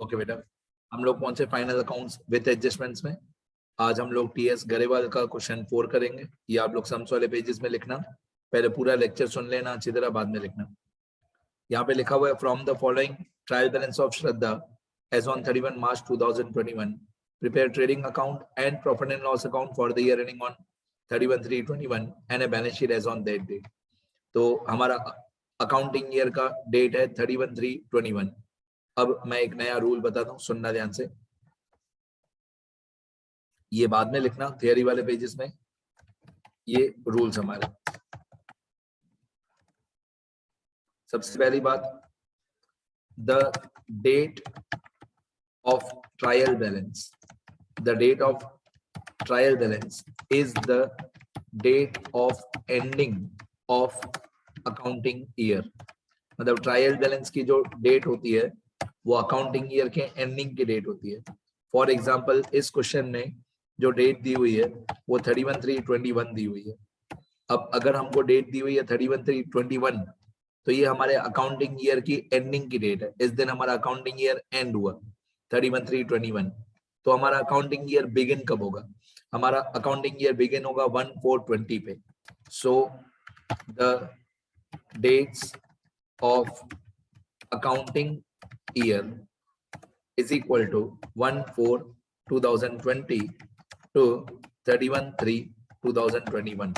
Okay बेटा, हम लोग पहुंचे फाइनल अकाउंट्स विद एडजस्टमेंट्स में। आज हम लोग टीएस गरेवाल का क्वेश्चन 4 करेंगे। ये आप लोग सम्स वाले पेजेस में लिखना, पहले पूरा लेक्चर सुन लेना अच्छी तरह, बाद में लिखना। यहाँ पे लिखा हुआ है from the following trial balance of Shraddha as on 31 March 2021 prepare trading account and profit and loss account for the year ending on 31/3/21 and a balance sheet as on that date। तो हमारा अकाउंटिंग ईयर का date है 31/3/21। अब मैं एक नया rule बताता हूँ, सुनना ध्यान से। ये बाद में लिखना थियरी वाले पेजेस में, ये रूल्स हमारे। सबसे पहली बात, the date of trial balance, the date of trial balance is the date of ending of accounting year. मतलब ट्रायल बैलेंस की जो डेट होती है वो अकाउंटिंग ईयर के एंडिंग की डेट होती है। फॉर एग्जाम्पल इस क्वेश्चन में जो डेट दी हुई है वो 31/3/21 दी हुई है। अब अगर हमको डेट दी हुई है 31/3/21, तो ये हमारे अकाउंटिंग ईयर की एंडिंग की डेट है। इस दिन हमारा अकाउंटिंग ईयर एंड हुआ 31/3/21। तो हमारा अकाउंटिंग ईयर बिगिन कब होगा? हमारा अकाउंटिंग ईयर बिगिन होगा 1/4/20 पे। So the dates of accounting year is equal to 1/4/2020 to 31/3/2021।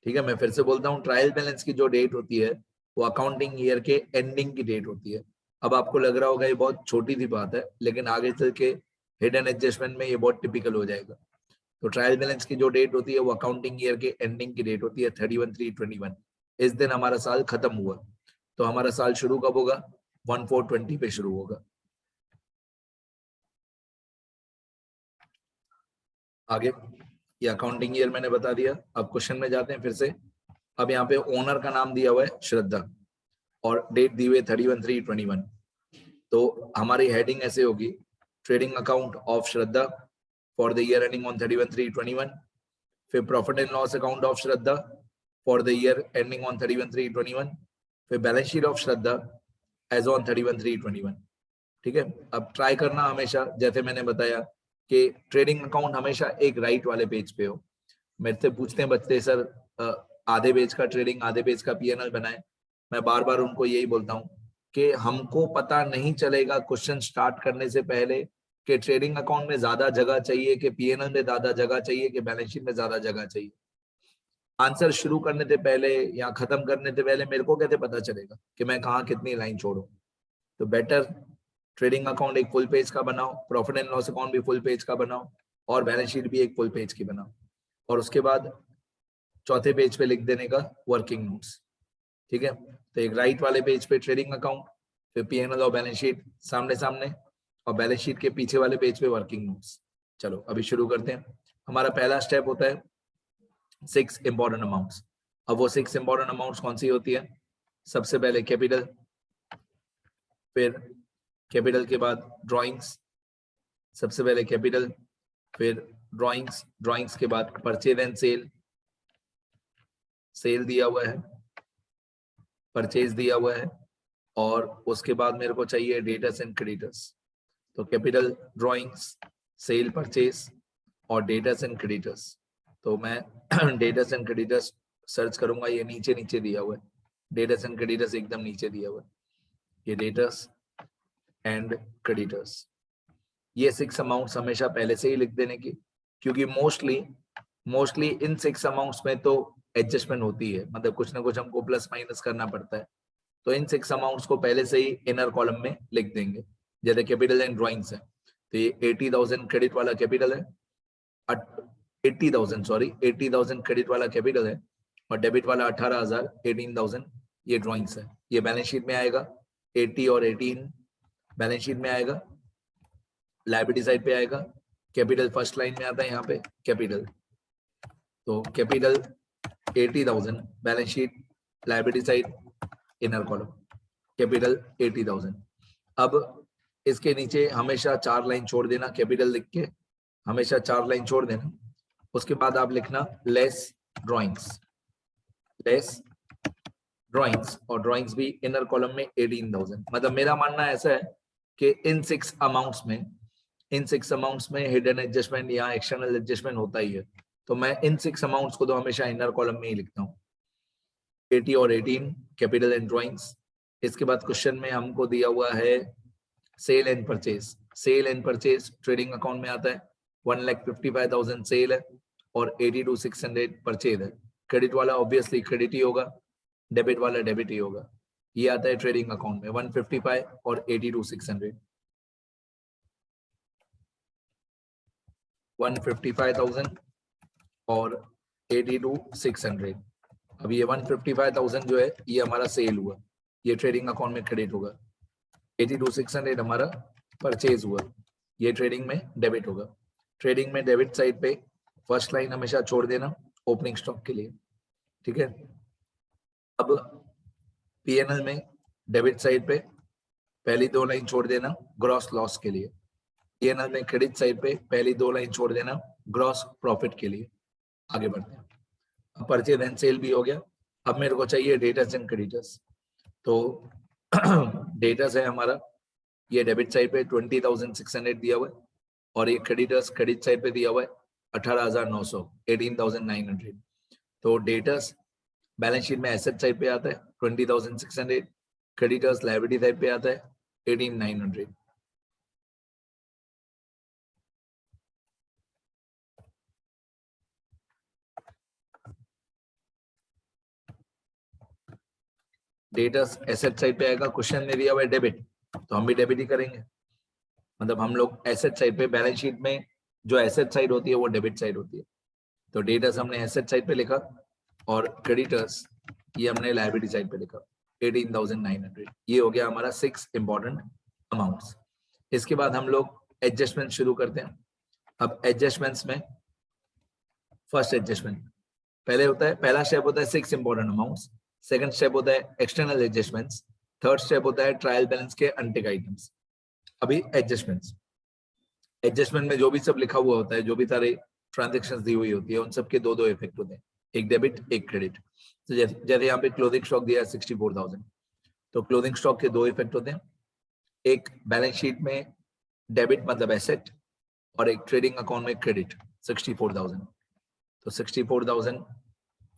ठीक है, मैं फिर से बोलता हूँ, ट्रायल बैलेंस की जो डेट होती है वो अकाउंटिंग ईयर के एंडिंग की डेट होती है। अब आपको लग रहा होगा ये बहुत छोटी सी बात है, लेकिन आगे चल के हिडन एडजस्टमेंट में ये बहुत टिपिकल हो जाएगा। तो ट्रायल बैलेंस की जो डेट होती है वो अकाउंटिंग ईयर के एंडिंग की डेट होती है 31/3/21। इस दिन हमारा साल खत्म हुआ, तो हमारा साल शुरू कब होगा? 1/4/20 पे शुरू होगा। आगे ये अकाउंटिंग ईयर मैंने बता दिया। अब क्वेश्चन में जाते हैं फिर से। अब यहाँ पे ओनर का नाम दिया हुआ है श्रद्धा और डेट दी हुई है 31/3/21। तो हमारी हेडिंग ऐसे होगी, trading account of Shraddha for the year ending on 31/3/21। फिर profit and loss account of Shraddha for the year ending on 31/3/21। फिर balance sheet of Shraddha as on 31/3/21। ठीक है, अब ट्राई करना हमेशा, जैसे मैंने बताया कि ट्रेडिंग अकाउंट हमेशा एक राइट वाले पेज पे हो। मेरे से पूछते हैं बच्चे, सर आधे पेज का ट्रेडिंग आधे पेज का पीएनएल बनाए। मैं बार बार उनको यही बोलता हूँ कि हमको पता नहीं चलेगा क्वेश्चन स्टार्ट करने से पहले कि ट्रेडिंग अकाउंट में ज्यादा जगह चाहिए कि पीएनएल में ज्यादा जगह चाहिए कि बैलेंस शीट में ज्यादा जगह चाहिए। आंसर शुरू करने से पहले या खत्म करने से पहले मेरे को कैसे पता चलेगा कि मैं कहाँ कितनी लाइन छोड़ू? तो बेटर ट्रेडिंग अकाउंट एक फुल पेज का बनाओ, प्रॉफिट एंड लॉस अकाउंट भी फुल पेज का बनाओ और बैलेंस शीट भी एक फुल पेज की बनाओ। और उसके बाद चौथे पेज पे लिख देने का वर्किंग नोट्स। ठीक है, तो एक राइट वाले पेज पे ट्रेडिंग अकाउंट, फिर पीएनएल और बैलेंस शीट सामने सामने, और बैलेंस शीट के पीछे वाले पेज पे वर्किंग नोट्स। चलो अभी शुरू करते हैं। हमारा पहला स्टेप होता है 6 इंपॉर्टेंट अमाउंट्स। अब वो 6 इंपॉर्टेंट अमाउंट्स कौन सी होती है? सबसे पहले कैपिटल, फिर कैपिटल के बाद ड्राइंग्स, सबसे पहले कैपिटल फिर ड्राइंग्स, ड्राइंग्स के बाद परचेज एंड सेल, सेल दिया हुआ है, परचेज दिया हुआ है, और उसके बाद मेरे को चाहिए डेटर्स एंड क्रेडिटर्स। तो कैपिटल, ड्राइंग्स, सेल, परचेज और डेटर्स एंड क्रेडिटर्स। तो मैं डेटर्स एंड क्रेडिटर्स सर्च करूंगा, ये नीचे नीचे दिया हुआ है। डेटर्स एंड क्रेडिटर्स एकदम नीचे दिया हुआ है, ये डेटर्स एंड क्रेडिटर्स। ये 6 अमाउंट्स हमेशा पहले से ही लिख देने की, क्योंकि मोस्टली इन 6 अमाउंट्स में तो एडजस्टमेंट होती है, मतलब कुछ ना कुछ हमको प्लस माइनस करना पड़ता है। तो इन 6 अमाउंट्स को पहले से ही इनर कॉलम में लिख देंगे। जैसे कैपिटल एंड ड्राइंग्स है, तो ये 80,000 क्रेडिट वाला कैपिटल है, 80,000 क्रेडिट वाला कैपिटल है, और डेबिट वाला 18,000 18,000 ये ड्राइंग्स है। ये बैलेंस शीट में आएगा, 80 और 18 बैलेंस शीट में आएगा, लायबिलिटी साइड पे आएगा। कैपिटल फर्स्ट लाइन में आता है यहाँ पे कैपिटल, तो capital 80,000 balance sheet, liability side, inner column capital 80,000। अब इसके नीचे हमेशा 4 लाइन छोड़ देना, कैपिटल लिख के हमेशा 4 लाइन छोड़ देना। उसके बाद आप लिखना लेस ड्राइंग्स, लेस ड्राइंग्स, और ड्राइंग्स भी इनर कॉलम में 18,000। मतलब मेरा मानना ऐसा है कि इन 6 अमाउंट्स में हिडन एडजस्टमेंट या एक्सटर्नल एडजस्टमेंट होता ही है, तो मैं इन 6 अमाउंट्स को तो हमेशा इनर कॉलम में ही लिखता हूँ। 80 और 18 कैपिटल एंड ड्राइंग्स। इसके बाद क्वेश्चन में हमको दिया हुआ है sale and purchase. Sale and purchase trading account में आता है। 1,55,000 सेल है और 82,600 परचेज है। क्रेडिट वाला ऑब्वियसली क्रेडिट ही होगा, डेबिट वाला डेबिट ही होगा। ये आता है ट्रेडिंग अकाउंट में 155 और 82,600। 155,000 और 82,600। अब ये 155,000 जो है ये हमारा सेल हुआ, ये ट्रेडिंग अकाउंट में क्रेडिट होगा। 82,600 हमारा परचेज हुआ, ये ट्रेडिंग में डेबिट होगा। ट्रेडिंग में डेबिट साइड पे फर्स्ट लाइन हमेशा छोड़ देना ओपनिंग स्टॉक के लिए, ठीक है। अब पीएनएल में डेबिट साइड पे पहली 2 लाइन छोड़ देना ग्रॉस लॉस के लिए। पीएनएल में क्रेडिट साइड पे पहली 2 लाइन छोड़ देना ग्रॉस प्रॉफिट के लिए। आगे बढ़ते हैं। अब परचेज एंड सेल भी हो गया। अब मेरे को चाहिए डेटर्स एंड क्रेडिटर्स। तो डेटर्स है हमारा, ये डेबिट साइड पे 20,600 दिया हुआ है और ये क्रेडिटर्स क्रेडिट साइड पे दिया हुआ है 18,900, 18,900। तो डेटर्स बैलेंस शीट में एसेट साइड पे आता है 20,600, क्रेडिटर्स लायबिलिटी साइड पे आता है 18,900। डेटर्स एसेट साइड पे आएगा। क्वेश्चन में दिया हुआ है डेबिट, तो हम भी डेबिट ही करेंगे। मतलब हम लोग एसेट साइड पे, बैलेंस शीट में जो एसेट साइड होती है वो डेबिट साइड होती है। तो डेटर्स हमने एसेट साइड पे लिखा और क्रेडिटर्स ये हमने लायबिलिटी साइड पे लिखा 18,900। ये हो गया हमारा 6 इंपॉर्टेंट अमाउंट्स। इसके बाद हम लोग एडजस्टमेंट शुरू करते हैं। अब एडजस्टमेंट्स में फर्स्ट एडजस्टमेंट पहले होता है, पहला स्टेप होता है 6 इंपॉर्टेंट अमाउंट्स। सेकंड स्टेप होता है एक्सटर्नल एडजस्टमेंट्स। थर्ड स्टेप होता है ट्रायल बैलेंस के अनटिक आइटम्स। अभी एडजस्टमेंट्स, एडजस्टमेंट में जो भी सब लिखा हुआ होता है, जो भी सारे ट्रांजेक्शंस दी हुई होती है, उन सब के दो इफेक्ट होते हैं, एक डेबिट एक क्रेडिट। तो जैसे यहाँ पे क्लोथिंग स्टॉक दिया है 64,000, तो क्लोथिंग स्टॉक के 2 इफेक्ट होते हैं, एक बैलेंस शीट में डेबिट मतलब एसेट और एक ट्रेडिंग अकाउंट में क्रेडिट 64,000। तो 64,000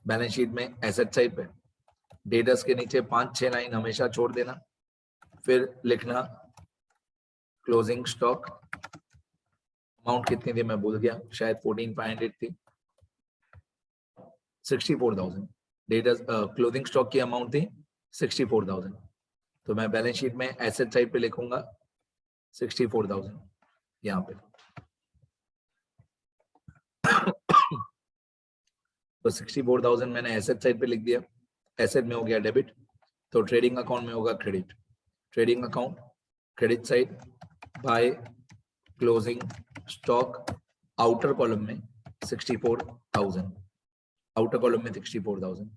बैलेंस शीट में एसेट साइड पे, डेटर्स के नीचे 5-6 लाइन हमेशा छोड़ देना, फिर लिखना क्लोजिंग स्टॉक। अमाउंट कितनी थी मैं भूल गया, शायद 14,500 थी। 64,000 डेटर्स क्लोथिंग स्टॉक की अमाउंट थी 64,000। तो मैं बैलेंस शीट में एसेट साइड पे लिखूंगा 64,000 यहाँ पे। तो 64,000 मैंने एसेट साइड पे लिख दिया। एसेट में हो गया डेबिट, तो ट्रेडिंग अकाउंट में होगा credit. Trading account credit side by closing stock, outer column में 64,000, आउटर कॉलम में 64,000।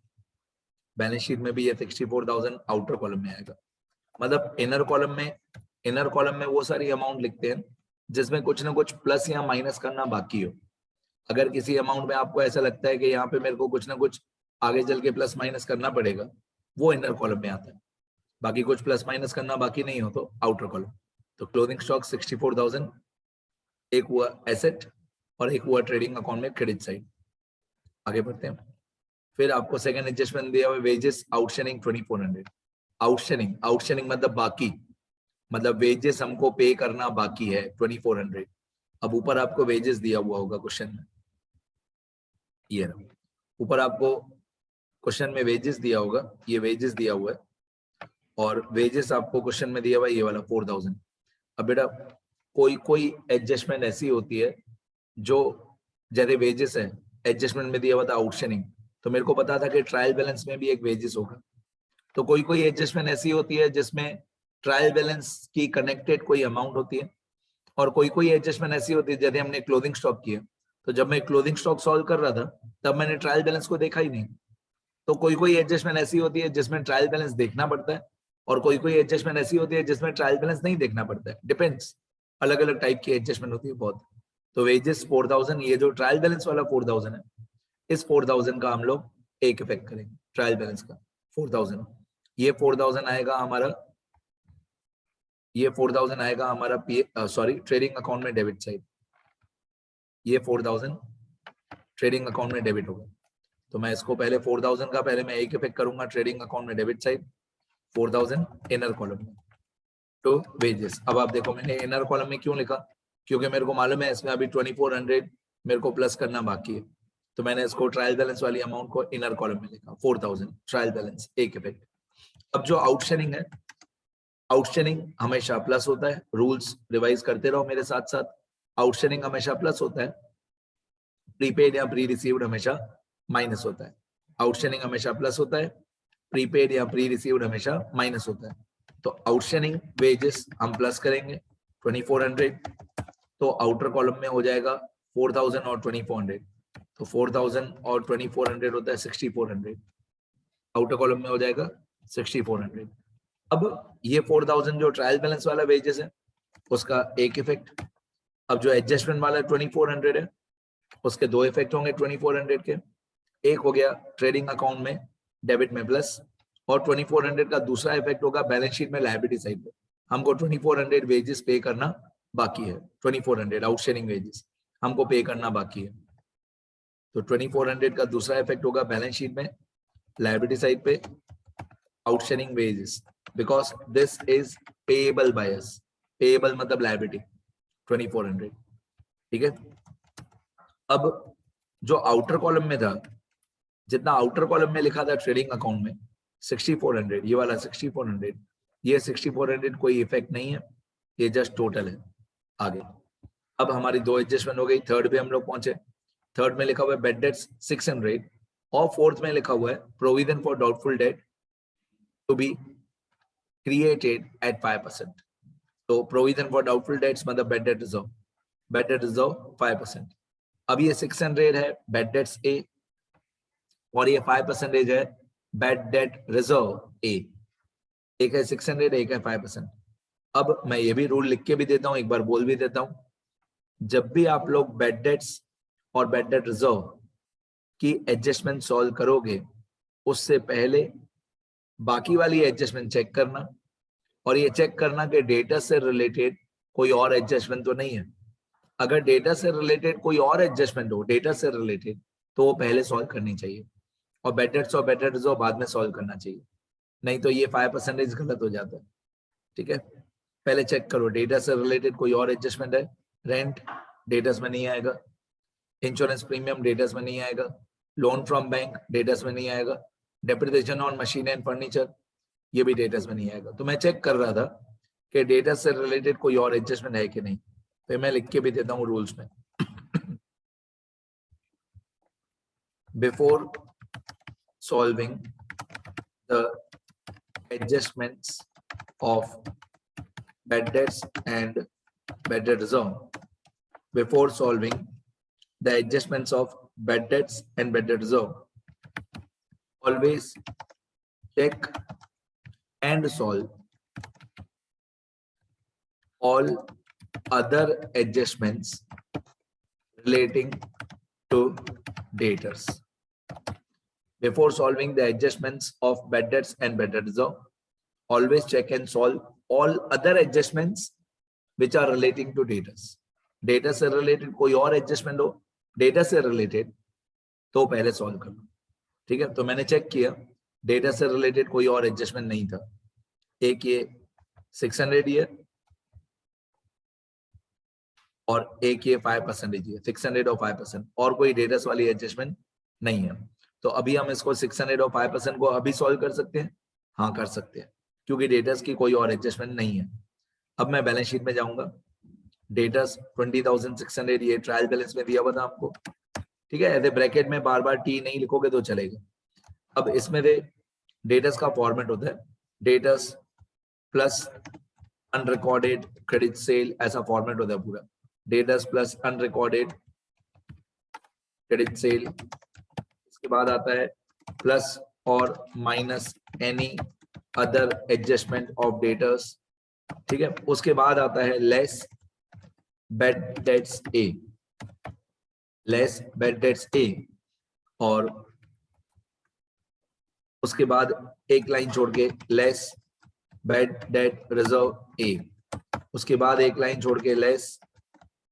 बैलेंस शीट में भी ये 64,000 आउटर कॉलम में आएगा। मतलब इनर कॉलम में वो सारी अमाउंट लिखते हैं जिसमें कुछ ना कुछ प्लस या माइनस करना बाकी हो। अगर किसी अमाउंट में आपको ऐसा लगता है कि यहाँ पे मेरे को कुछ ना कुछ आगे चल के प्लस माइनस करना पड़ेगा, वो इनर कॉलम में आता है। बाकी कुछ प्लस माइनस करना बाकी नहीं हो तो आउटर कॉलम। तो क्लोजिंग स्टॉक 64,000, एक हुआ एसेट और एक हुआ ट्रेडिंग अकाउंट में क्रेडिट साइड। आगे बढ़ते हैं। फिर आपको सेकंड एडजस्टमेंट दिया हुआ वेजेस आउटस्टैंडिंग 2400। आउटस्टैंडिंग मतलब बाकी, मतलब वेजेस हमको पे करना बाकी है 2400। अब ऊपर आपको वेजेस दिया हुआ होगा क्वेश्चन में, ये ऊपर आपको क्वेश्चन में वेजेस दिया होगा, ये वेजेस दिया हुआ है और वेजेस आपको क्वेश्चन में दिया हुआ है ये वाला 4,000। अब बेटा कोई एडजस्टमेंट ऐसी होती है जो, जैसे वेजेस है, एडजस्टमेंट में दिया हुआ था आउटस्टैंडिंग, तो मेरे को पता था कि ट्रायल बैलेंस में भी एक वेजेस होगा। तो कोई एडजस्टमेंट ऐसी होती है जिसमें ट्रायल बैलेंस की कनेक्टेड कोई अमाउंट होती है और कोई एडजस्टमेंट ऐसी होती है, जैसे हमने क्लोथिंग स्टॉक किया, तो जब मैं क्लोथिंग स्टॉक सॉल्व कर रहा था तब मैंने ट्रायल बैलेंस को देखा ही नहीं। तो कोई एडजस्टमेंट ऐसी होती है जिसमें ट्रायल बैलेंस देखना पड़ता है और कोई एडजस्टमेंट ऐसी होती है जिसमें ट्रायल बैलेंस नहीं देखना पड़ता है। डिपेंड्स, अलग अलग टाइप की एडजस्टमेंट होती है बहुत। तो वेजेस 4,000, ये जो ट्रायल बैलेंस वाला 4,000 है, इस 4,000 का हम लोग एक इफेक्ट करेंगे, ट्रायल बैलेंस का 4,000। ये 4,000 आएगा हमारा ये 4000 आएगा हमारा सॉरी ट्रेडिंग अकाउंट में डेबिट साइड, ये 4000 ट्रेडिंग अकाउंट में डेबिट होगा। तो मैं इसको पहले 4000 का पहले मैं एक इफेक्ट करूंगा ट्रेडिंग अकाउंट में डेबिट साइड, 4000 इनर कॉलम में टू वेजेस। अब आप देखो मैंने इनर कॉलम में क्यों लिखा, क्योंकि मेरे को मालूम है इसमें अभी 2400 मेरे को प्लस करना बाकी है, तो मैंने इसको ट्रायल बैलेंस वाली अमाउंट को इनर कॉलम में लिखा 4000 ट्रायल बैलेंस एक इफेक्ट। अब जो आउटस्टैंडिंग है, आउटस्टैंडिंग हमेशा प्लस होता है, रूल्स रिवाइज करते रहो मेरे साथ साथ, आउटस्टैंडिंग हमेशा प्लस होता है, प्रीपेड या प्री रिसीव्ड हमेशा माइनस होता है। आउटस्टैंडिंग हमेशा प्लस होता है, प्रीपेड या प्री रिसीव्ड हमेशा माइनस होता है। तो आउटस्टैंडिंग वेजेस हम प्लस करेंगे 2400, तो आउटर कॉलम में हो जाएगा 4000 और 2400, तो 4000 और 2400 होता है 6400, आउटर कॉलम में हो जाएगा 6400। अब ये 4000 जो ट्रायल बैलेंस वाला वेजेस है उसका एक इफेक्ट। अब जो एडजस्टमेंट वाला 2400 है उसके दो इफेक्ट होंगे 2400 के, एक हो गया ट्रेडिंग अकाउंट में डेबिट में प्लस, और 2400 का दूसरा इफेक्ट होगा बैलेंस शीट में लायबिलिटी साइड पे। हमको 2400 वेजेस पे करना बाकी है, 2400 आउटस्टैंडिंग वेजेस हमको पे करना बाकी है। तो 2400 का दूसरा इफेक्ट होगा बैलेंस शीट में लायबिलिटी साइड पे outstanding wages, because this is payable by us, payable मतलब लायबिलिटी 2400, ठीक है। अब जो आउटर कॉलम में था, जितना आउटर कॉलम में लिखा था ट्रेडिंग अकाउंट में 6400, ये वाला 6400, ये 6400 कोई इफेक्ट नहीं है, ये जस्ट टोटल है। आगे अब हमारी दो एडजस्टमेंट हो गई, थर्ड पे हम लोग पहुंचे। थर्ड में लिखा हुआ है बेड डेट्स 600 और फोर्थ में लिखा हुआ है provision for doubtful debt to be created at 5%। तो प्रोविजन फॉर डाउटफुल डेट्स मतलब bad debt reserve, bad debt reserve 5%। अब ये 600 है बेड डेट्स ए और ये 5% है बेड डेट रिजर्व ए, एक है 600 एक है 5%। अब मैं ये भी रूल लिख के भी देता हूं, एक बार बोल भी देता हूं, जब भी आप लोग बेड डेट्स और बेड डेट रिजर्व की एडजस्टमेंट सॉल्व करोगे उससे पहले बाकी वाली एडजस्टमेंट चेक करना, और ये चेक करना कि डेटा से रिलेटेड कोई और एडजस्टमेंट तो नहीं है। अगर डेटा से रिलेटेड कोई और एडजस्टमेंट हो डेटा से रिलेटेड तो वो पहले सॉल्व करनी चाहिए, और बेड डेट्स और बेड डेट रिजर्व बाद में सॉल्व करना चाहिए, नहीं तो ये 5% गलत हो जाता है, ठीक है। पहले चेक करो डेटा से रिलेटेड कोई और एडजस्टमेंट है, रेंट डेटास में नहीं आएगा, इंश्योरेंस प्रीमियम डेटास में नहीं आएगा, लोन फ्रॉम बैंक डेटास में नहीं आएगा, depreciation on machine and furniture ये भी डेटास में नहीं आएगा। तो मैं चेक कर रहा था कि डेटा से रिलेटेड कोई और एडजस्टमेंट है कि नहीं, तो मैं लिख के भी देता हूँ रूल्स में before solving the adjustments of bad debts and bad debt reserve, before solving the adjustments of bad debts and bad debt reserve, always check and solve all other adjustments relating to debtors. Before solving the adjustments of bad debts and bad debt reserve, always check and solve all other adjustments which are relating to debtors. Data से related कोई और adjustment हो data से related तो पहले solve कर लो, ठीक है। तो मैंने चेक किया data से related कोई और adjustment नहीं था, एक ये 600 है और एक ये 5% है, 600 और 5%, और कोई डेटास वाली एडजस्टमेंट नहीं है। तो अभी हम इसको 600 और 5% को अभी सॉल्व कर सकते हैं, हाँ कर सकते हैं, क्योंकि डेटास की कोई और एडजस्टमेंट नहीं है। अब मैं बैलेंस शीट में जाऊंगा, डेटास 20,600 ये ट्रायल बैलेंस में दिया हुआ था आपको, ठीक है। ऐसे ब्रैकेट में बार बार टी नहीं लिखोगे तो चलेगा। अब इसमें डेटास का फॉर्मेट होता है debtors plus unrecorded credit sale, ऐसा फॉर्मेट होता है पूरा, debtors plus unrecorded credit sale, इसके बाद आता है प्लस और minus any other adjustment of debtors, ठीक है। उसके बाद आता है less bad debts a, less bad debts a, और उसके बाद एक लाइन छोड़ के less bad debt reserve a, उसके बाद एक लाइन छोड़ के less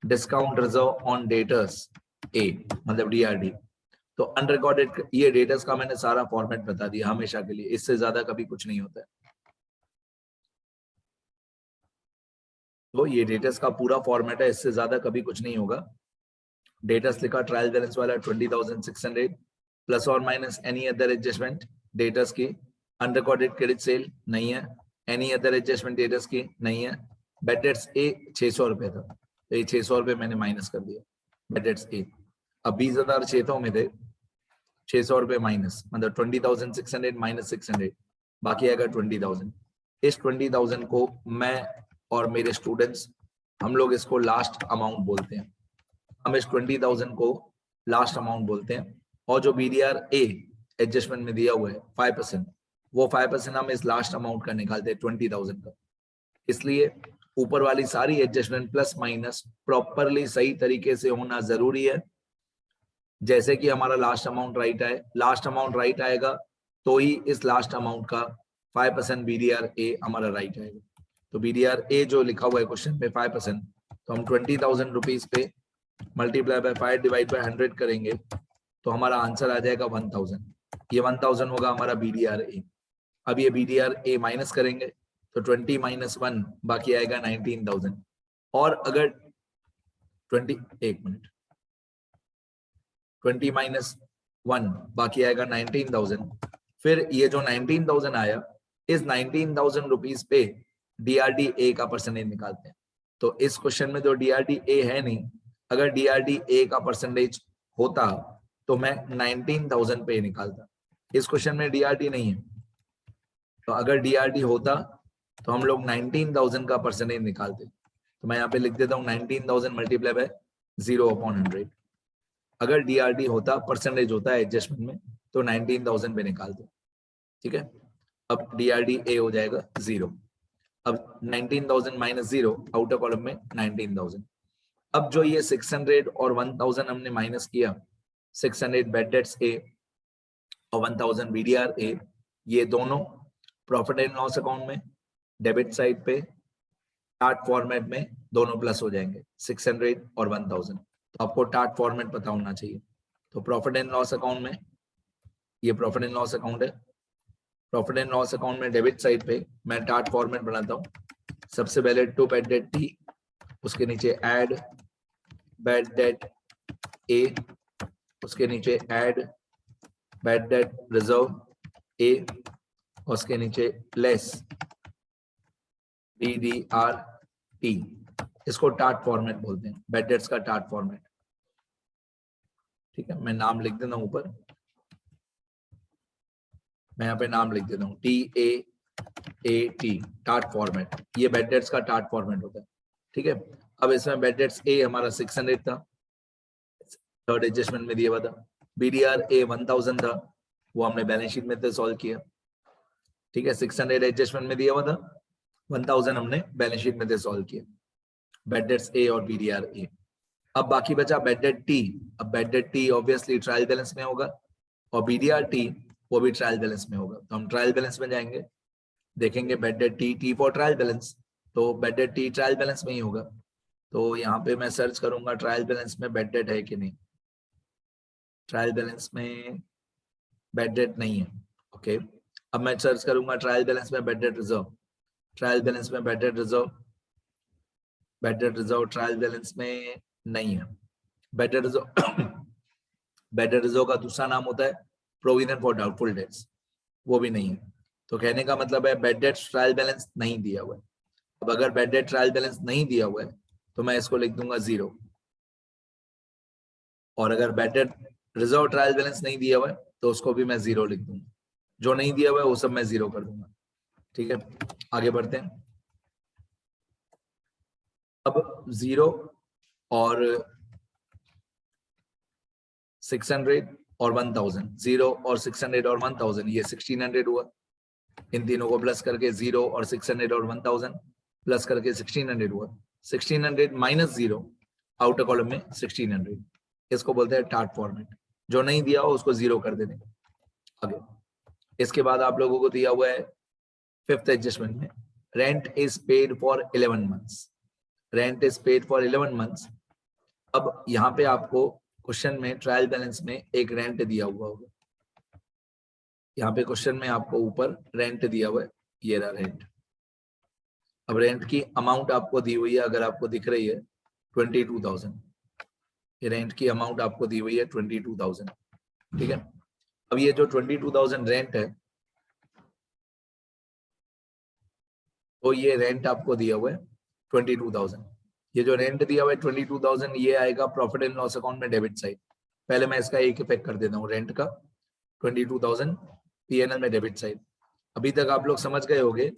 discount reserve on debtors a, मतलब DRD। तो अनरिकॉर्डेड, ये डेटर्स का मैंने सारा फॉर्मेट बता दिया हमेशा के लिए, इससे ज्यादा कभी कुछ नहीं होता है। तो ये डेटर्स का पूरा फॉर्मेट है, इससे ज्यादा कभी कुछ नहीं होगा। डेटर्स लिखा ट्रायल बैलेंस वाला 20,600 प्लस और minus any other adjustment debtors की। अनरिकॉर्डेड क्रेडिट सेल नहीं है, एनी अदर एडजस्टमेंट डेटर्स की नहीं है। बेड डेट्स ए 600 रुपए था, तो ये 600 रुपए मैंने माइनस कर दिया बेड डेट्स ए। अब 20,600 में थे, 600 रुपए माइनस, मतलब 20,600 माइनस 600, बाकी आएगा 20,000। इस 20,000 को मैं और मेरे स्टूडेंट्स, हम लोग इसको लास्ट अमाउंट बोलते हैं। हम इस 20,000 को लास्ट अमाउंट बोलते हैं। और जो BDR ए एडजस्टमेंट में दिया हुआ है 5%, वो 5% हम इस लास्ट अमाउंट का निकालते हैं 20,000 का। इसलिए ऊपर वाली सारी एडजस्टमेंट प्लस माइनस प्रॉपरली सही तरीके से होना जरूरी है। जैसे कि हमारा लास्ट अमाउंट राइट आए, लास्ट अमाउंट राइट आएगा तो ही इस लास्ट अमाउंट का 5% BDR ए हमारा राइट आएगा। तो BDR ए जो लिखा हुआ है क्वेश्चन पे 5%, तो हम 20,000 रुपीज पे मल्टीप्लाई बाय 5 डिवाइड बाय 100 करेंगे तो हमारा आंसर आ जाएगा 1,000। ये 1,000 होगा हमारा BDR ए। अब ये BDR ए माइनस करेंगे तो 20 माइनस 1 बाकी आएगा 19,000। और अगर 20 माइनस 1 बाकी आएगा 19,000। फिर ये जो 19,000 आया, इस 19,000 रुपीज पे DRD ए का परसेंटेज निकालते हैं। तो इस क्वेश्चन में जो DRD ए है नहीं, अगर DRD ए का परसेंटेज होता तो मैं 19,000 पे निकालता। इस क्वेश्चन में DRD नहीं है, तो अगर DRD होता तो हम लोग 19,000 का परसेंटेज निकालते। तो मैं यहाँ पे लिख देता हूँ 19,000 मल्टीप्लाई बाय 0/100। अगर DRD होता, परसेंटेज होता है एडजस्टमेंट में, तो 19,000 पे निकाल दो। ठीक है, अब DRD ए हो जाएगा 0। अब 19,000 माइनस 0, आउटर कॉलम में 19,000। अब जो ये 600 और 1,000 हमने माइनस किया, 600 बेड डेट्स ए और 1,000 BDR ए, ये दोनों प्रॉफिट एंड लॉस अकाउंट में डेबिट साइड पे चार्ट फॉर्मेट में दोनों प्लस हो जाएंगे, 600 और 1,000। तो आपको टार्ट फॉर्मेट पता होना चाहिए। तो प्रॉफिट एंड लॉस अकाउंट में, ये प्रॉफिट एंड लॉस अकाउंट है, प्रॉफिट एंड लॉस अकाउंट में डेबिट साइड पे मैं टार्ट फॉर्मेट बनाता हूँ। सबसे पहले टू बैड डेट टी, उसके नीचे ऐड बैड डेट ए, उसके नीचे add bad debt reserve a, उसके नीचे लेस BDR टी। इसको टार्ट फॉर्मेट बोलते हैं, बैड डेट्स का टार्ट फॉर्मेट। ठीक है, मैं नाम लिख देता हूं ऊपर, मैं यहाँ पे नाम लिख देता हूँ TAAT, टार्ट फॉर्मेट। ये बैड डेट्स का टार्ट फॉर्मेट होता है। ठीक है, अब इसमें बैड डेट्स ए हमारा 600 था, थर्ड एडजस्टमेंट में दिया हुआ था। BDR ए 1,000 था, वो हमने बैलेंस शीट में से सॉल्व किया। ठीक है, 600 एडजस्टमेंट में दिया हुआ था, 1,000 हमने बैलेंस शीट में से सॉल्व किया, बैड डेट्स ए और BDR ए। अब बाकी बचा बेड डेट टी। अब bed debt T obviously trial balance में होगा, और BDR टी वो भी ट्रायल बैलेंस में होगा। तो हम ट्रायल बैलेंस में जाएंगे, देखेंगे बेड डेट टी फॉर ट्रायल बैलेंस, तो बेड डेट टी ट्रायल बैलेंस में ही होगा। तो यहाँ पे मैं सर्च करूंगा ट्रायल बैलेंस में बेड डेट है कि नहीं। ट्रायल बैलेंस में बेड डेट नहीं है। ओके, अब मैं सर्च करूंगा ट्रायल बैलेंस में bad debt reserve. Trial balance में bad debt reserve, bad debt reserve trial balance में नहीं है। Bad debt reserve bad debt reserve का दूसरा नाम होता है प्रोविजन फॉर डाउटफुल डेट्स, वो भी नहीं है। तो कहने का मतलब है बेड डेट ट्रायल बैलेंस नहीं दिया हुआ है। अब अगर बेड डेट ट्रायल बैलेंस नहीं दिया हुआ है तो मैं इसको लिख दूंगा 0, और अगर bed debt reserve trial balance नहीं दिया हुआ है तो उसको भी मैं 0 लिख दूंगा। जो नहीं दिया हुआ है वो सब मैं 0 कर दूंगा। ठीक है, आगे बढ़ते हैं। अब 0 और 600 और 1,000, 0 और 600 और 1,000, ये 1,600 हुआ। इन तीनों को प्लस करके 0 और 600 और 1,000 प्लस करके 1,600 हुआ। 1,600 माइनस 0, आउटर कॉलम में 1,600, इसको बोलते हैं टार्ट फॉर्मेट। जो नहीं दिया हो उसको 0 कर देने। आगे इसके बाद आप लोगों को दिया हुआ है फिफ्थ एडजस्टमेंट में, rent is paid for 11 months. Rent is paid for 11 months. अब यहाँ पे आपको क्वेश्चन में ट्रायल बैलेंस में एक रेंट दिया हुआ होगा, यहाँ पे क्वेश्चन में आपको ऊपर रेंट दिया हुआ है, ये रहा रेंट। अब रेंट की अमाउंट आपको दी हुई है, अगर आपको दिख रही है 22,000, ये रेंट की अमाउंट आपको दी हुई है 22,000, ठीक है। अब ये जो 22,000 रेंट है, तो ये रेंट आपको दिया हुआ है 22,000। ये जो रेंट दिया हुआ है 22,000, ये आएगा प्रॉफिट एंड लॉस अकाउंट में डेबिट साइड। पहले मैं इसका एक इफेक्ट कर देता हूँ, रेंट का 22,000 पीएनएल में डेबिट साइड। अभी तक आप लोग समझ गए होंगे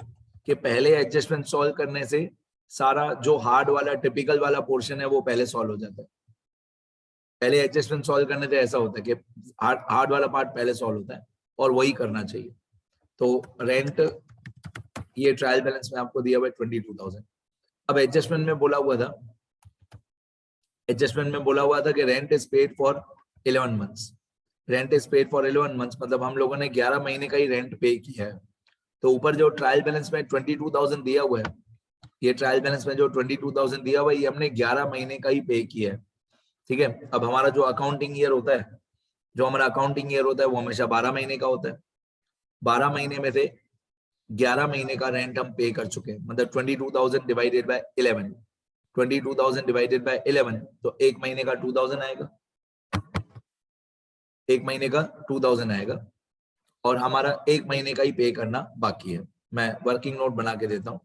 कि पहले एडजस्टमेंट सॉल्व करने से सारा जो हार्ड वाला टिपिकल वाला पोर्शन है वो पहले सॉल्व हो जाता है। पहले एडजस्टमेंट सॉल्व करने से ऐसा होता है कि हार्ड वाला पार्ट पहले सॉल्व होता है और वही करना चाहिए। तो रेंट ये ट्रायल बैलेंस में आपको दिया हुआ है 22,000। अब एडजस्टमेंट में बोला हुआ था, एडजस्टमेंट में बोला हुआ था कि rent is paid for 11 months. Rent is paid for 11 months मतलब हम लोगों ने 11 महीने का ही रेंट पे किया है। तो ऊपर जो ट्रायल बैलेंस में 22,000 दिया हुआ है, ये ट्रायल बैलेंस में जो 22,000 दिया हुआ है, ये हमने 11 महीने का ही पे किया है, ठीक है। अब हमारा जो अकाउंटिंग ईयर होता है, जो हमारा अकाउंटिंग ईयर होता है वो हमेशा 12 महीने का होता है। 12 महीने में से 11 महीने का रेंट हम पे कर चुके हैं, मतलब 22,000 डिवाइडेड बाय 11, 22,000 डिवाइडेड बाय 11, तो एक महीने का 2,000 आएगा, एक महीने का 2,000 आएगा और हमारा एक महीने का ही पे करना बाकी है। मैं वर्किंग नोट बना के देता हूँ,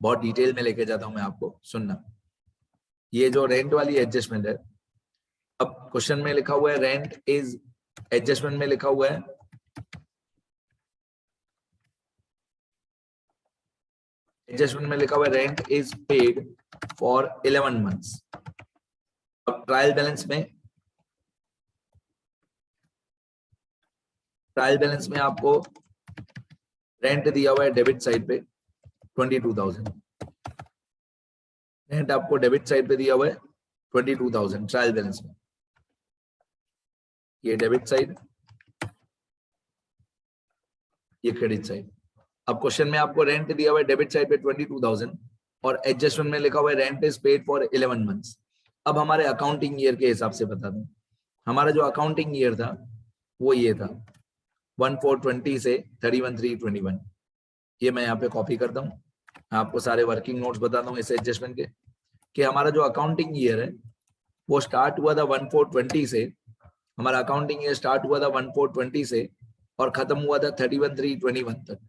बहुत डिटेल में लेके जाता हूँ मैं आपको, सुनना। ये जो रेंट वाली एडजस्टमेंट है, अब क्वेश्चन में लिखा हुआ है रेंट इज, एडजस्टमेंट में लिखा हुआ है एडजस्टमेंट में लिखा हुआ है rent is paid for 11 months. अब ट्रायल बैलेंस में आपको रेंट दिया हुआ है डेबिट साइड पे 22,000, रेंट आपको डेबिट साइड पे दिया हुआ है 22,000 ट्रायल बैलेंस में, ये डेबिट साइड, ये क्रेडिट साइड। अब क्वेश्चन में आपको रेंट दिया हुआ है डेबिट साइड पे 22,000 और एडजस्टमेंट में लिखा हुआ है rent is paid for 11 months. अब हमारे अकाउंटिंग ईयर के हिसाब से बता दूं, हमारा जो अकाउंटिंग ईयर था वो ये था 1/4/20 से 31/3/21। ये मैं यहाँ पे कॉपी करता हूँ, आपको सारे वर्किंग नोट्स बताता हूँ इस एडजस्टमेंट के, कि हमारा जो अकाउंटिंग ईयर है वो स्टार्ट हुआ था 1/4/20 से, हमारा अकाउंटिंग ईयर स्टार्ट हुआ था 1/4/20 से और खत्म हुआ था 31/3/21 तक।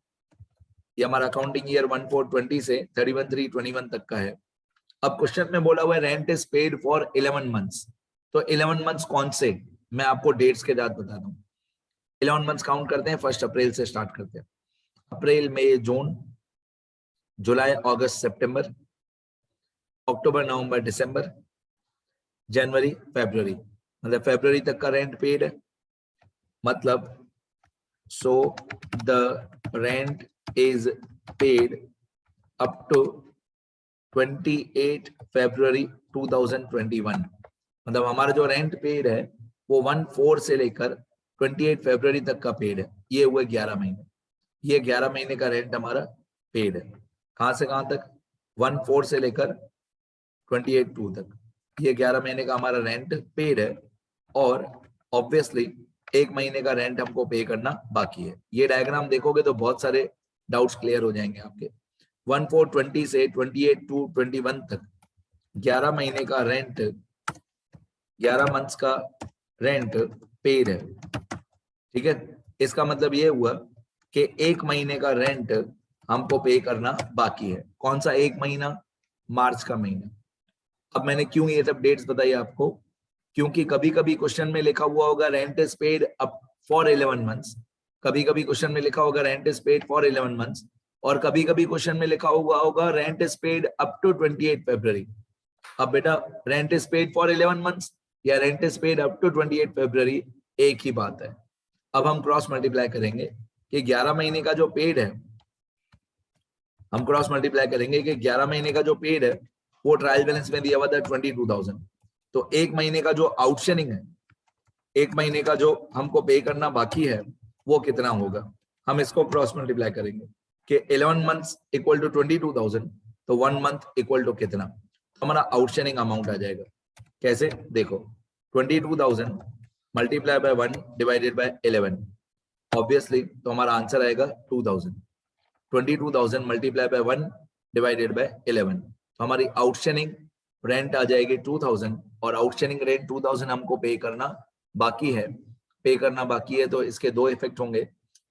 ये हमारा अकाउंटिंग ईयर 1/4/20 से 31/3/21 तक का है। अब क्वेश्चन में बोला हुआ है rent is paid for 11 months, तो 11 मंथ्स कौन से, मैं आपको डेट्स के साथ बताता हूँ। 11 मंथ्स काउंट करते हैं, 1 अप्रैल से स्टार्ट करते हैं। अप्रैल, मई, जून, जुलाई, अगस्त, सितंबर, अक्टूबर, नवंबर, दिसंबर, जनवरी, फरवरी, मतलब फरवरी तक का रेंट पेड है। मतलब so the rent is paid up to 28 February 2021। मतलब हमारा जो रेंट पेड है वो 1/4 से लेकर 28 फरवरी तक का पेड है। ये हुए 11 महीने, ये 11 महीने का रेंट हमारा पेड है। कहां से कहां तक, 1/4 से लेकर 28/2 तक, ये 11 महीने का हमारा रेंट पेड है। और ऑब्वियसली एक महीने का रेंट हमको पे करना बाकी है। ये डायग्राम देखोगे तो बहुत सारे डाउट्स क्लियर हो जाएंगे आपके। 1/4/20 से 28/2/21 तक 11 महीने का रेंट, 11 मंथ्स का रेंट पेड है, ठीक है। इसका मतलब ये हुआ कि एक महीने का रेंट हमको पे करना बाकी है। कौन सा एक महीना, मार्च का महीना। अब मैंने क्यों ये सब डेट्स बताई आपको, क्योंकि कभी कभी क्वेश्चन में लिखा हुआ होगा rent is paid up for 11 months, कभी कभी क्वेश्चन में लिखा होगा rent is paid for 11 months, और कभी कभी क्वेश्चन में लिखा हुआ होगा rent is paid up to 28 February. अब बेटा rent is paid for 11 months या rent is paid up to 28 February एक ही बात है। अब हम क्रॉस मल्टीप्लाई करेंगे कि 11 महीने का जो पेड है, हम क्रॉस मल्टीप्लाई करेंगे कि 11 महीने का जो पेड है वो ट्रायल बैलेंस में दिया हुआ था 22,000, तो एक महीने का जो आउटस्टैंडिंग है, एक महीने का जो हमको पे करना बाकी है वो कितना होगा। हम इसको क्रॉस मल्टीप्लाई करेंगे कि 11 मंथ्स इक्वल टू 22,000, तो 1 मंथ इक्वल टू कितना, हमारा आउटस्टैंडिंग अमाउंट आ जाएगा। कैसे देखो, 22,000 multiply by 1 divided by 11, obviously तो हमारा आंसर आएगा 2000। 22,000 मल्टीप्लाई बाय 1 डिवाइडेड बाय 11, तो हमारी आउटस्टैंडिंग रेंट आ जाएगी 2000, और आउटस्टैंडिंग रेंट 2000 हमको पे करना बाकी है। तो इसके दो इफेक्ट होंगे,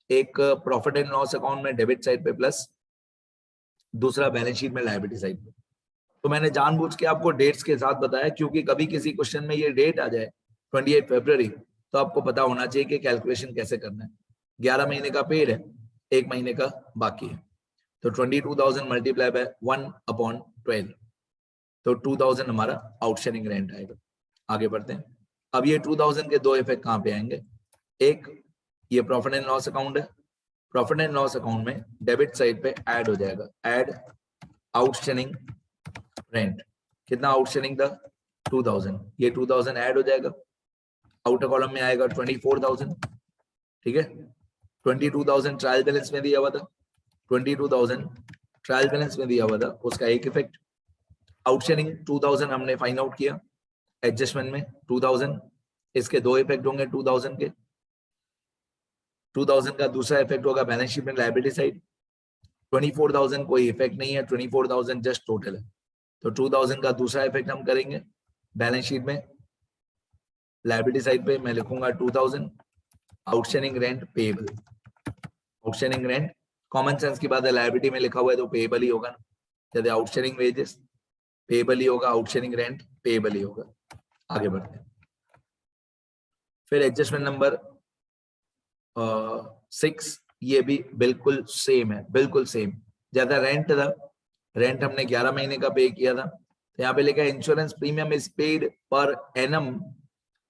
एक प्रॉफिट एंड लॉस अकाउंट में डेबिट साइड पे प्लस, दूसरा बैलेंस शीट में लायबिलिटी साइड पे। तो मैंने जानबूझ के आपको डेट्स के साथ बताया, क्योंकि कभी किसी क्वेश्चन में ये डेट आ जाए 28 फरवरी, तो आपको पता होना चाहिए कि कैलकुलेशन कैसे करना है। 11 महीने का पेड है, 1 महीने का बाकी है, तो 22,000 मल्टीप्लाई बाय 1/12, तो 2000 हमारा आउटस्टैंडिंग रेंट आएगा। आगे बढ़ते हैं। अब ये 2000 के दो इफेक्ट कहाँ पे आएंगे, एक ये प्रॉफिट एंड लॉस अकाउंट है, प्रॉफिट एंड लॉस अकाउंट में डेबिट साइड पे ऐड हो जाएगा, ऐड आउटस्टैंडिंग रेंट। कितना आउटस्टैंडिंग था 2000, ये 2000 ऐड हो जाएगा, आउटर कॉलम में आएगा 24,000, ठीक है। 22,000 ट्रायल बैलेंस में दिया हुआ था, 22,000 ट्रायल बैलेंस में दिया हुआ था, उसका एक इफेक्ट। आउटस्टैंडिंग 2000 हमने फाइंड आउट किया एडजस्टमेंट में 2000, इसके दो इफेक्ट होंगे 2000 के। 2000 का दूसरा इफेक्ट होगा बैलेंस शीट में लायबिलिटी साइड। 24,000 कोई इफेक्ट नहीं है, 24,000 जस्ट टोटल है, तो 2000 का दूसरा इफेक्ट हम करेंगे बैलेंस शीट में लायबिलिटी साइड पे। मैं लिखूंगा 2000 outstanding rent payable. Outstanding rent common sense की बात है, लायबिलिटी में लिखा हुआ है तो पेएबल ही होगा ना, जैसे आउटस्टैंडिंग वेजेस पेएबल ही होगा, आउटस्टैंडिंग रेंट पेएबल ही होगा। आगे बढ़ते हैं। फिर एडजस्टमेंट नंबर 6, ये भी बिल्कुल सेम है, बिल्कुल सेम। ज्यादा रेंट था, रेंट हमने 11 महीने का पे किया था, तो यहाँ पे लिखा है insurance premium is paid per annum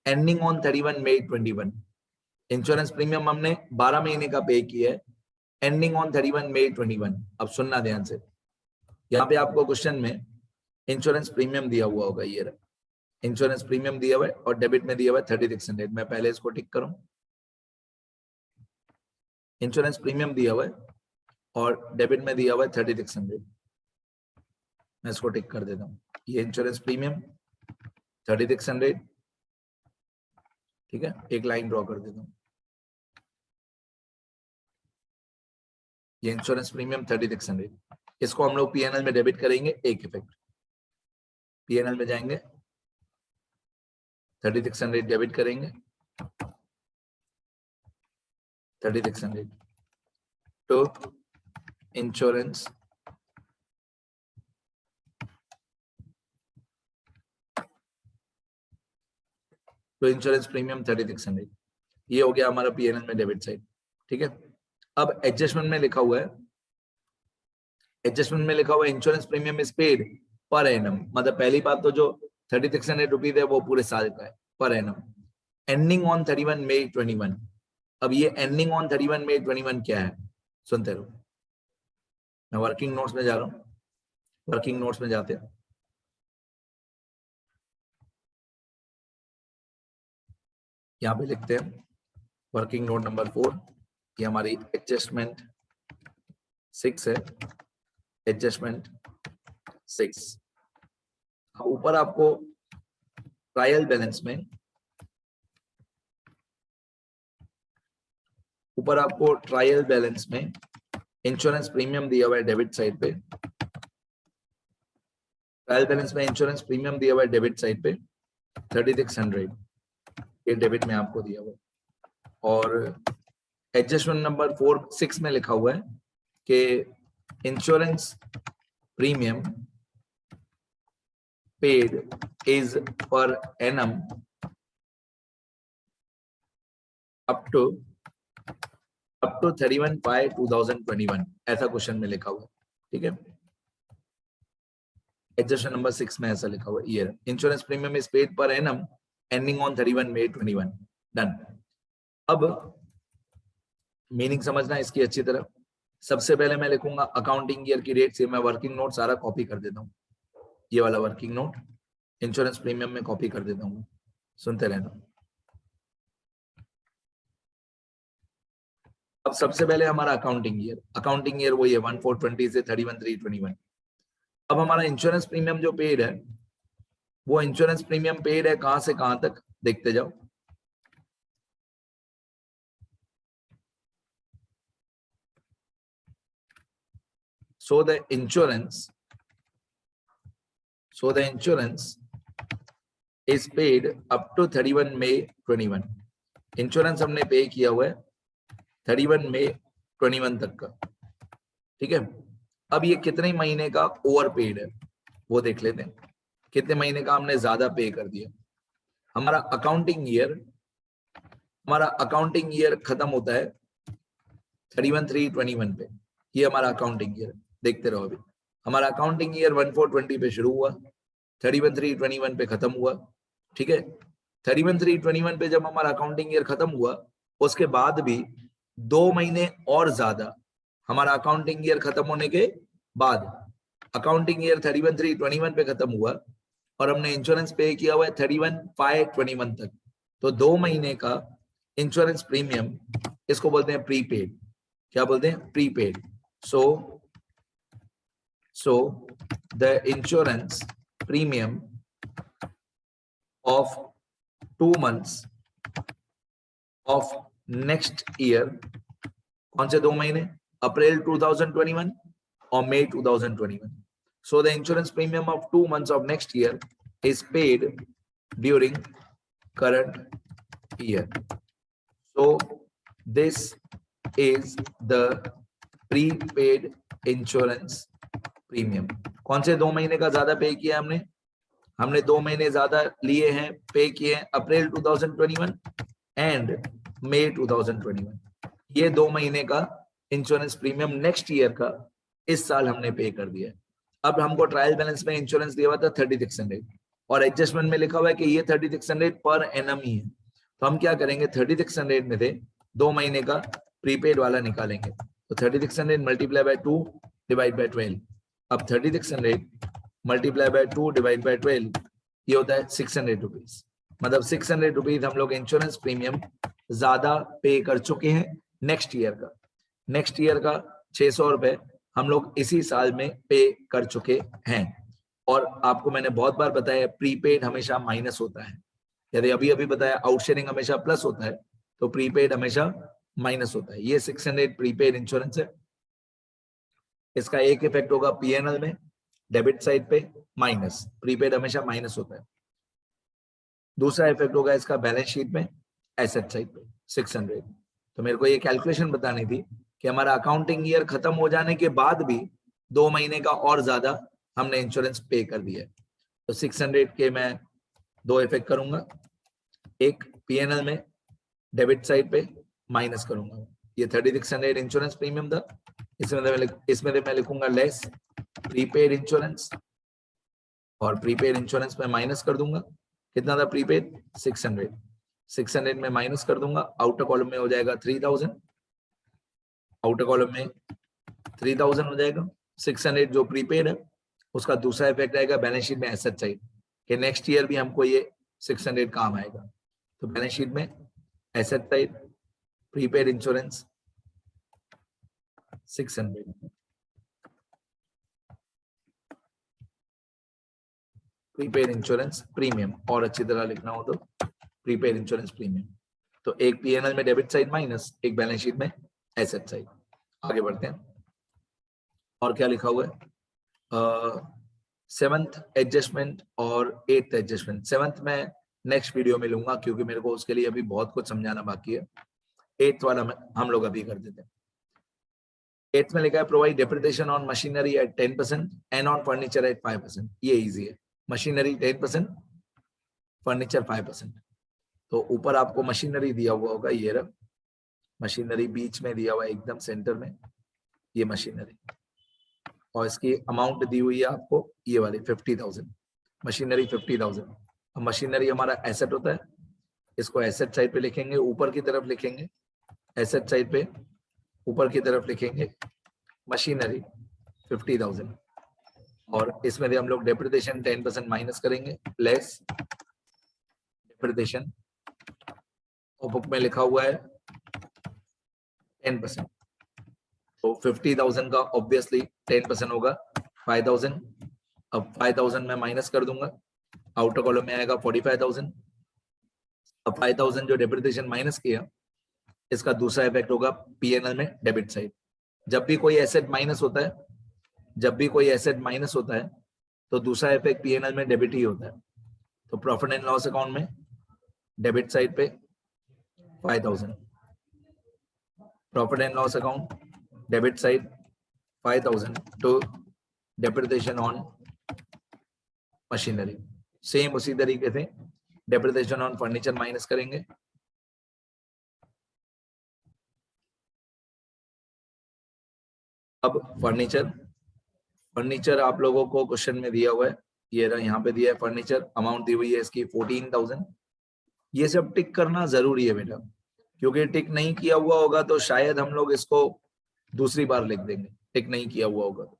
ending on 31 May 21। Insurance premium हमने 12 महीने का पे किया है, एंडिंग ऑन 31 मई 21। अब सुनना ध्यान से, यहाँ पे आपको क्वेश्चन में इंश्योरेंस प्रीमियम दिया हुआ होगा, ये रहा इंश्योरेंस प्रीमियम दिया हुआ है, और डेबिट में दिया हुआ है 3600। मैं पहले इसको टिक करूं, इंश्योरेंस प्रीमियम दिया हुआ है और डेबिट में दिया हुआ है 3600, मैं इसको टिक कर देता हूँ। ये इंश्योरेंस प्रीमियम 3600, ठीक है, एक लाइन ड्रॉ कर देता हूँ। ये इंश्योरेंस प्रीमियम 3600, इसको हम लोग पीएनएल में डेबिट करेंगे, एक इफेक्ट। पीएनएल में जाएंगे, 3600 डेबिट करेंगे, 3600 तो इंश्योरेंस प्रीमियम 3600, ये हो गया हमारा पीएनएल में डेबिट साइड, ठीक है। अब एडजस्टमेंट में लिखा हुआ है, एडजस्टमेंट में लिखा हुआ है insurance premium is paid per annum, मतलब पहली बात तो जो 3600 रुपीज है वो पूरे साल का है, पर एनम एंडिंग ऑन 31 मई 21। अब ये एंडिंग ऑन 31 मई 21 क्या है, सुनते रहो। मैं वर्किंग नोट्स में जा रहा हूँ, वर्किंग नोट्स में जाते हैं। यहाँ पे लिखते हैं वर्किंग नोट नंबर 4, ये हमारी एडजस्टमेंट 6 है, एडजस्टमेंट 6। ऊपर आपको ट्रायल बैलेंस में, ऊपर आपको ट्रायल बैलेंस में इंश्योरेंस प्रीमियम दिया हुआ है डेबिट साइड पे, ट्रायल बैलेंस में इंश्योरेंस प्रीमियम दिया हुआ है डेबिट साइड पे 3600, ये डेबिट में आपको दिया हुआ है। और एडजस्टमेंट नंबर 6 में लिखा हुआ है कि insurance premium paid is per annum up to 31/5/2021, ऐसा क्वेश्चन में लिखा हुआ है, ठीक है। एडजस्टमेंट नंबर 6 में ऐसा लिखा हुआ है, year insurance premium is paid per annum ending on 31 May 21, done. अब मीनिंग समझना इसकी अच्छी तरह। सबसे पहले मैं लिखूंगा अकाउंटिंग ईयर की डेट से, मैं वर्किंग नोट सारा कॉपी कर देता हूँ, ये वाला वर्किंग नोट इंश्योरेंस प्रीमियम में कॉपी कर देता हूँ, सुनते रहना। अब सबसे पहले हमारा अकाउंटिंग ईयर वही है 1420 से 31/3/21। अब हमारा इंश्योरेंस प्रीमियम जो पेड है, वो इंश्योरेंस प्रीमियम पेड है कहां से कहां तक, देखते जाओ। So the insurance is paid up to 31 May 21. Insurance हमने पे किया हुआ है 31 मई 21 तक का, ठीक है। अब ये कितने महीने का ओवर पेड है वो देख लेते हैं, कितने महीने का हमने ज्यादा पे कर दिया। हमारा अकाउंटिंग ईयर खत्म होता है 31/3/21 पे, ये हमारा अकाउंटिंग ईयर, देखते रहो। अभी हमारा अकाउंटिंग ईयर 1/4/20 पे शुरू हुआ, 31/3/21 पे खत्म हुआ, ठीक है। 31/3/21 पे जब हमारा अकाउंटिंग ईयर खत्म हुआ, उसके बाद भी 2 महीने और ज्यादा, हमारा अकाउंटिंग ईयर खत्म होने के बाद, अकाउंटिंग ईयर 31/3/21 पे खत्म हुआ और हमने इंश्योरेंस पे किया हुआ है 31/5/21 तक, तो 2 महीने का इंश्योरेंस प्रीमियम, इसको बोलते हैं प्रीपेड। क्या बोलते हैं? Prepaid. So the insurance premium of 2 months of next year, कौन से 2 महीने? अप्रैल 2021 और मई 2021. So the insurance premium of 2 months of next year is paid during current year. So this is the prepaid insurance premium. कौन से 2 महीने का ज्यादा पे किया हमने 2 महीने ज्यादा लिए हैं, पे किए हैं, अप्रैल 2021 एंड मई 2021। ये 2 महीने का इंश्योरेंस प्रीमियम नेक्स्ट ईयर का इस साल हमने पे कर दिया है। अब हमको ट्रायल बैलेंस में इंश्योरेंस दिया हुआ था 3600 और एडजस्टमेंट में लिखा हुआ है कि ये 3600 पर एनम ही है, तो हम क्या करेंगे, 3600 में से 2 महीने का प्रीपेड वाला निकालेंगे, तो 3600 मल्टीप्लाई बाय 2 डिवाइड बाय 12। अब 3600 मल्टीप्लाई बाय 2 डिवाइड बाय 12, ये होता है 600 रुपीज। मतलब 600 रुपीज हम लोग इंश्योरेंस प्रीमियम ज्यादा पे कर चुके हैं नेक्स्ट ईयर का। नेक्स्ट ईयर का 600 रुपए हम लोग इसी साल में पे कर चुके हैं। और आपको मैंने बहुत बार बताया, प्रीपेड हमेशा माइनस होता है। यदि अभी बताया आउटशेयरिंग हमेशा प्लस होता है, तो प्रीपेड हमेशा माइनस होता है। ये 600 प्रीपेड इंश्योरेंस है। इसका एक इफेक्ट होगा पीएनएल में, डेबिट साइड पे माइनस, प्रीपेड हमेशा माइनस होता है। दूसरा इफेक्ट होगा इसका बैलेंस शीट में, एसेट साइड पे 600। तो मेरे को ये कैलकुलेशन बतानी थी कि हमारा अकाउंटिंग ईयर खत्म हो जाने के बाद भी 2 महीने का और ज्यादा हमने इंश्योरेंस पे कर दिया है। तो 600 के मैं 2 इफेक्ट करूंगा, एक पीएनएल में डेबिट साइड पे माइनस करूंगा, ये 3600 इंश्योरेंस प्रीमियम था, इसमें मैं लिखूंगा लेस प्रीपेड इंश्योरेंस, और प्रीपेड इंश्योरेंस में माइनस कर दूंगा, कितना था प्रीपेड 600 में माइनस कर दूंगा, आउटर कॉलम में हो जाएगा 3000, आउटर कॉलम में 3000 हो जाएगा। 600 जो प्रीपेड है उसका दूसरा इफेक्ट आएगा बैलेंस शीट में एसेट साइड, कि नेक्स्ट ईयर भी हमको ये 600 काम आएगा। तो बैलेंस शीट में asset side prepaid insurance 600, prepaid insurance premium, और अच्छी तरह लिखना हो तो प्रीपेड इंश्योरेंस प्रीमियम। तो एक पीएनएल में डेबिट साइड माइनस, एक बैलेंस शीट में एसेट साइड। आगे बढ़ते हैं, और क्या लिखा हुआ है, 7th एडजस्टमेंट और 8th एडजस्टमेंट। 7th में नेक्स्ट वीडियो में लूंगा, क्योंकि मेरे को उसके लिए अभी बहुत कुछ समझाना बाकी है। 8th वाला हम लोग अभी कर देते हैं। 8th में लिखा है provide depreciation on machinery at 10% and on furniture at 5%। ये इजी है, मशीनरी 10%, फर्नीचर 5%। तो ऊपर आपको मशीनरी दिया हुआ होगा, ये रहा मशीनरी, बीच में दिया हुआ है एकदम सेंटर में, ये मशीनरी, और इसकी अमाउंट दी हुई है आपको ये वाली 50,000, मशीनरी 50,000। अब मशीनरी हमारा एसेट होता है, इसको एसेट साइड पे लिखेंगे, ऊपर की तरफ लिखेंगे, एसेट साइड पे ऊपर की तरफ लिखेंगे मशीनरी 50,000, और इसमें भी हम लोग डेप्रिसिएशन 10% माइनस करेंगे, लेस डेप्रिसिएशन, और बुक में लिखा हुआ है 10%। तो 50,000 का ऑब्वियसली 10% होगा 5,000, अब 5000 मैं माइनस कर दूंगा, आउटर कॉलम में आएगा 45,000। अब 5,000 जो डेप्रिसिएशन माइनस किया, इसका दूसरा इफेक्ट होगा पीएनएल में डेबिट साइड। जब भी कोई एसेट माइनस होता है, जब भी कोई एसेट माइनस होता है तो दूसरा इफेक्ट पीएनएल में डेबिट ही होता है। तो प्रॉफिट एंड लॉस अकाउंट में डेबिट साइड पे 5,000, profit and loss account debit side 5,000 to depreciation on machinery. Same उसी तरीके से डेप्रिसिएशन ऑन फर्नीचर माइनस करेंगे। अब फर्नीचर आप लोगों को क्वेश्चन में दिया हुआ है, ये रहा यहाँ पे दिया है फर्नीचर, अमाउंट दी हुई है इसकी 14,000। ये सब टिक करना जरूरी है बेटा, क्योंकि टिक नहीं किया हुआ होगा तो शायद हम लोग इसको दूसरी बार लिख देंगे, टिक नहीं किया हुआ होगा तो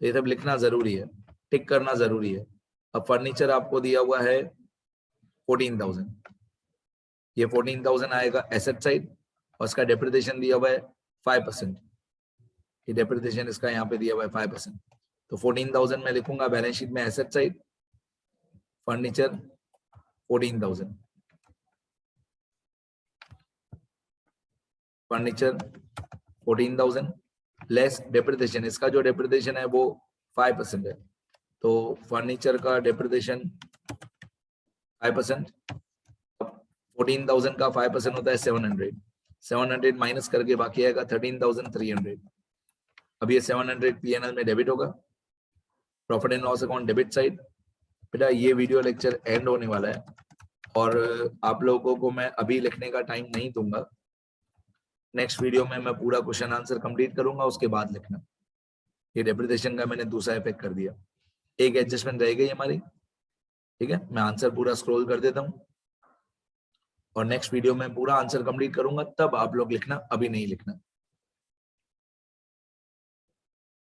ये सब लिखना जरूरी है, टिक करना जरूरी है। अब फर्नीचर आपको दिया हुआ है 14,000, ये 14,000 आएगा एसेट साइड और इसका डेप्रिसिएशन दिया हुआ है 5%, ये डेप्रिसिएशन इसका यहाँ पे दिया हुआ है 5%। तो 14,000 में लिखूंगा बैलेंस शीट में asset side, furniture 14,000, furniture 14,000 less depreciation, इसका जो डेप्रिसिएशन है वो 5% है, तो फर्नीचर का डेप्रिसिएशन 5%। 14,000 का 5% होता है 700 माइनस करके बाकी आएगा 13,300। अब ये 700 पीएनएल में डेबिट होगा, profit and loss account debit side. बेटा ये वीडियो लेक्चर एंड होने वाला है और आप लोगों को मैं अभी लिखने का टाइम नहीं दूंगा, नेक्स्ट वीडियो में मैं पूरा क्वेश्चन आंसर कंप्लीट करूंगा, उसके बाद लिखना। ये डेप्रिसिएशन का मैंने दूसरा इफेक्ट कर दिया, एक एडजस्टमेंट रह गई हमारी, ठीक है। मैं आंसर पूरा स्क्रॉल कर देता हूँ और नेक्स्ट वीडियो में पूरा आंसर कंप्लीट करूंगा, तब आप लोग लिखना, अभी नहीं लिखना।